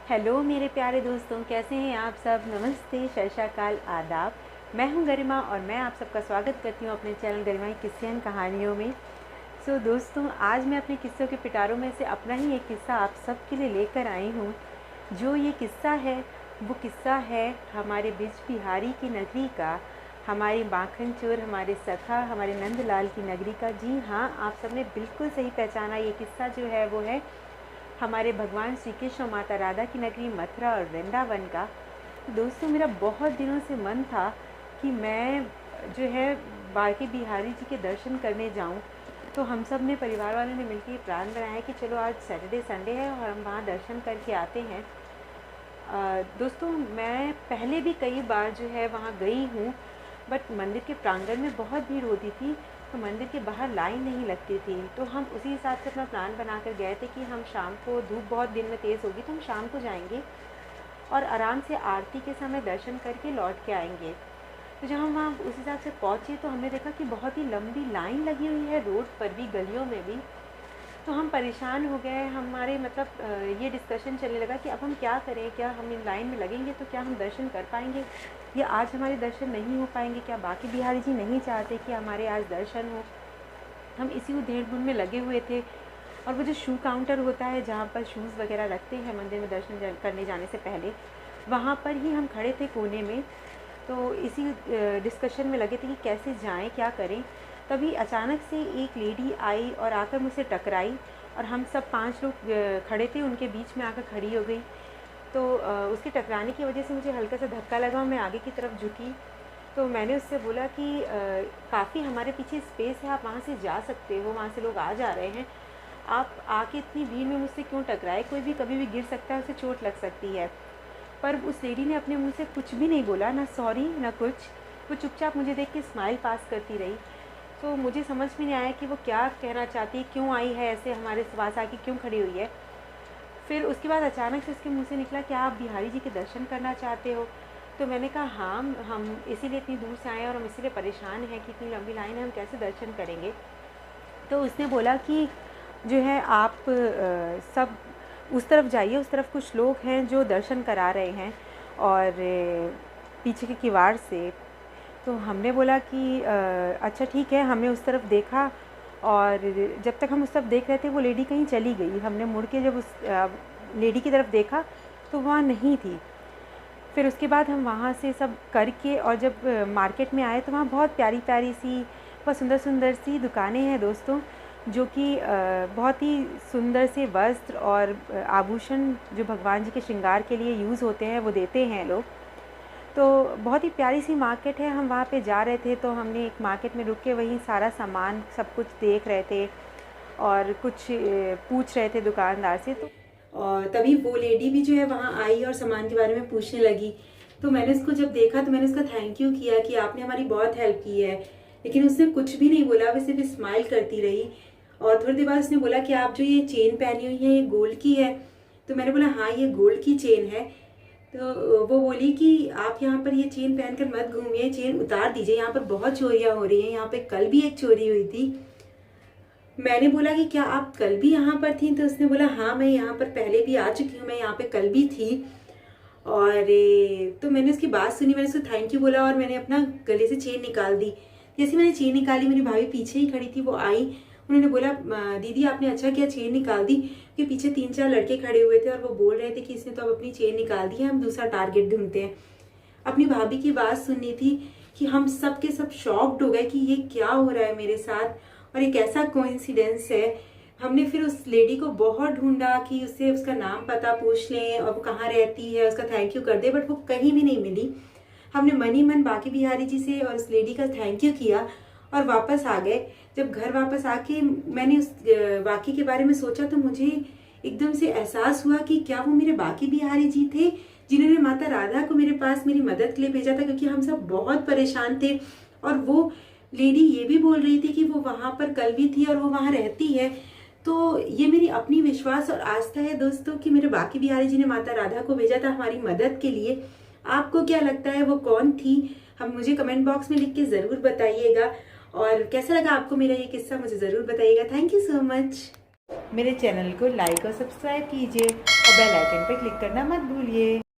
Hello मेरे प्यारे दोस्तों, कैसे हैं आप सब। नमस्ते, सत श्री अकाल, आदाब। मैं हूं गरिमा और मैं आप सबका स्वागत करती हूं अपने चैनल गरिमा की किस्से एंड कहानियों में। दोस्तों, आज मैं अपने किस्सों के पिटारों में से अपना ही एक किस्सा आप सब के लिए लेकर आई हूं। जो ये किस्सा है वो किस्सा है हमारे बिज बिहारी की नगरी का, हमारे माखन चोर, हमारे सखा, हमारे नंदलाल की नगरी का। जी हाँ, आप सब ने बिल्कुल सही पहचाना। ये किस्सा जो है वो है हमारे भगवान श्री कृष्ण और माता राधा की नगरी मथुरा और वृंदावन का। दोस्तों, मेरा बहुत दिनों से मन था कि मैं जो है बांके बिहारी जी के दर्शन करने जाऊं। तो हम सब ने, परिवार वालों ने मिलकर प्लान बनाया कि चलो आज सैटरडे संडे है और हम वहाँ दर्शन करके आते हैं। दोस्तों, मैं पहले भी कई बार जो है वहाँ गई हूँ, बट मंदिर के प्रांगण में बहुत भीड़ होती थी तो मंदिर के बाहर लाइन नहीं लगती थी। तो हम उसी हिसाब से अपना प्लान बना कर गए थे कि हम शाम को, धूप बहुत दिन में तेज़ होगी तो हम शाम को जाएंगे और आराम से आरती के समय दर्शन करके लौट के आएंगे। तो जब हम वहाँ उस हिसाब से पहुँचे तो हमने देखा कि बहुत ही लंबी लाइन लगी हुई है, रोड पर भी, गलियों में भी। तो हम परेशान हो गए। हमारे ये डिस्कशन चलने लगा कि अब हम क्या करें, क्या हम इन लाइन में लगेंगे तो क्या हम दर्शन कर पाएंगे, या आज हमारे दर्शन नहीं हो पाएंगे, क्या बांके बिहारी जी नहीं चाहते कि हमारे आज दर्शन हो। हम इसी उधेड़-बुन में लगे हुए थे। और वो जो शू काउंटर होता है जहाँ पर शूज़ वगैरह रखते हैं मंदिर में दर्शन करने जाने से पहले, वहाँ पर ही हम खड़े थे कोने में। तो इसी डिस्कशन में लगे थे कि कैसे जाएं, क्या करें। तभी अचानक से एक लेडी आई और आकर मुझसे टकराई और हम सब 5 लोग खड़े थे, उनके बीच में आकर खड़ी हो गई। तो उसके टकराने की वजह से मुझे हल्का सा धक्का लगा और मैं आगे की तरफ झुकी। तो मैंने उससे बोला कि काफ़ी हमारे पीछे स्पेस है, आप वहाँ से जा सकते हो, वहाँ से लोग आ जा रहे हैं, आप आके इतनी भीड़ में मुझसे क्यों टकराए, कोई भी कभी भी गिर सकता है, उसे चोट लग सकती है। पर उस लेडी ने अपने मुंह से कुछ भी नहीं बोला, ना सॉरी ना कुछ। वो चुपचाप मुझे देख के स्माइल पास करती रही। तो मुझे समझ में नहीं आया कि वो क्या कहना चाहती है, क्यों आई है ऐसे हमारे पास आके, क्यों खड़ी हुई है। फिर उसके बाद अचानक से उसके मुंह से निकला, क्या आप बिहारी जी के दर्शन करना चाहते हो। तो मैंने कहा हाँ, हम इसीलिए इतनी दूर से आए हैं और हम इसीलिए परेशान हैं कि इतनी लंबी लाइन है, हम कैसे दर्शन करेंगे। तो उसने बोला कि जो है आप सब उस तरफ जाइए, उस तरफ कुछ लोग हैं जो दर्शन करा रहे हैं और पीछे के किवाड़ से। तो हमने बोला कि अच्छा ठीक है। हमने उस तरफ देखा और जब तक हम उस तरफ देख रहे थे वो लेडी कहीं चली गई। हमने मुड़ के जब उस लेडी की तरफ देखा तो वहाँ नहीं थी। फिर उसके बाद हम वहाँ से सब करके और जब मार्केट में आए तो वहाँ बहुत प्यारी प्यारी सी, बहुत सुंदर सुंदर सी दुकानें हैं दोस्तों, जो कि बहुत ही सुंदर से वस्त्र और आभूषण जो भगवान जी के श्रृंगार के लिए यूज़ होते हैं वो देते हैं लोग। तो बहुत ही प्यारी सी मार्केट है। हम वहाँ पे जा रहे थे तो हमने एक मार्केट में रुक के वहीं सारा सामान सब कुछ देख रहे थे और कुछ पूछ रहे थे दुकानदार से। तो और तभी वो लेडी भी जो है वहाँ आई और सामान के बारे में पूछने लगी। तो मैंने उसको जब देखा तो मैंने उसका थैंक यू किया कि आपने हमारी बहुत हेल्प की है, लेकिन उसने कुछ भी नहीं बोला, वैसे भी स्माइल करती रही। और थोड़ी देर बाद उसने बोला कि आप जो ये चेन पहनी हुई है ये गोल्ड की है। तो मैंने बोला हाँ, ये गोल्ड की चेन है। तो वो बोली कि आप यहाँ पर ये चेन पहनकर मत घूमिए, चेन उतार दीजिए, यहाँ पर बहुत चोरियाँ हो रही हैं, यहाँ पे कल भी एक चोरी हुई थी। मैंने बोला कि क्या आप कल भी यहाँ पर थी। तो उसने बोला हाँ, मैं यहाँ पर पहले भी आ चुकी हूँ, मैं यहाँ पे कल भी थी। और तो मैंने उसकी बात सुनी, मैंने उसको थैंक यू बोला और मैंने अपना गले से चेन निकाल दी। जैसे मैंने चेन निकाली, मेरी भाभी पीछे ही खड़ी थी, वो आई, उन्होंने बोला दीदी आपने अच्छा किया चेन निकाल दी, क्योंकि पीछे 3-4 लड़के खड़े हुए थे और वो बोल रहे थे कि इसने तो अब अपनी चेन निकाल दी है, हम दूसरा टारगेट ढूंढते हैं। अपनी भाभी की बात सुननी थी कि हम सब के सब शॉक्ड हो गए कि ये क्या हो रहा है मेरे साथ और एक ऐसा कोइंसिडेंस है। हमने फिर उस लेडी को बहुत ढूंढा कि उससे उसका नाम पता पूछ लें और वो कहाँ रहती है, उसका थैंक यू कर दे, बट वो कहीं भी नहीं मिली। हमने मन ही मन बांके बिहारी जी से और उस लेडी का थैंक यू किया और वापस आ गए। जब घर वापस आके मैंने उस वाकई के बारे में सोचा तो मुझे एकदम से एहसास हुआ कि क्या वो मेरे बांके बिहारी जी थे जिन्होंने माता राधा को मेरे पास मेरी मदद के लिए भेजा था, क्योंकि हम सब बहुत परेशान थे। और वो लेडी ये भी बोल रही थी कि वो वहाँ पर कल भी थी और वो वहाँ रहती है। तो ये मेरी अपनी विश्वास और आस्था है दोस्तों कि मेरे बांके बिहारी जी ने माता राधा को भेजा था हमारी मदद के लिए। आपको क्या लगता है वो कौन थी? हम मुझे कमेंट बॉक्स में लिख के ज़रूर बताइएगा। और कैसा लगा आपको मेरा ये किस्सा मुझे ज़रूर बताइएगा। Thank you so much. मेरे चैनल को लाइक और सब्सक्राइब कीजिए और बेल आइकन पर क्लिक करना मत भूलिए।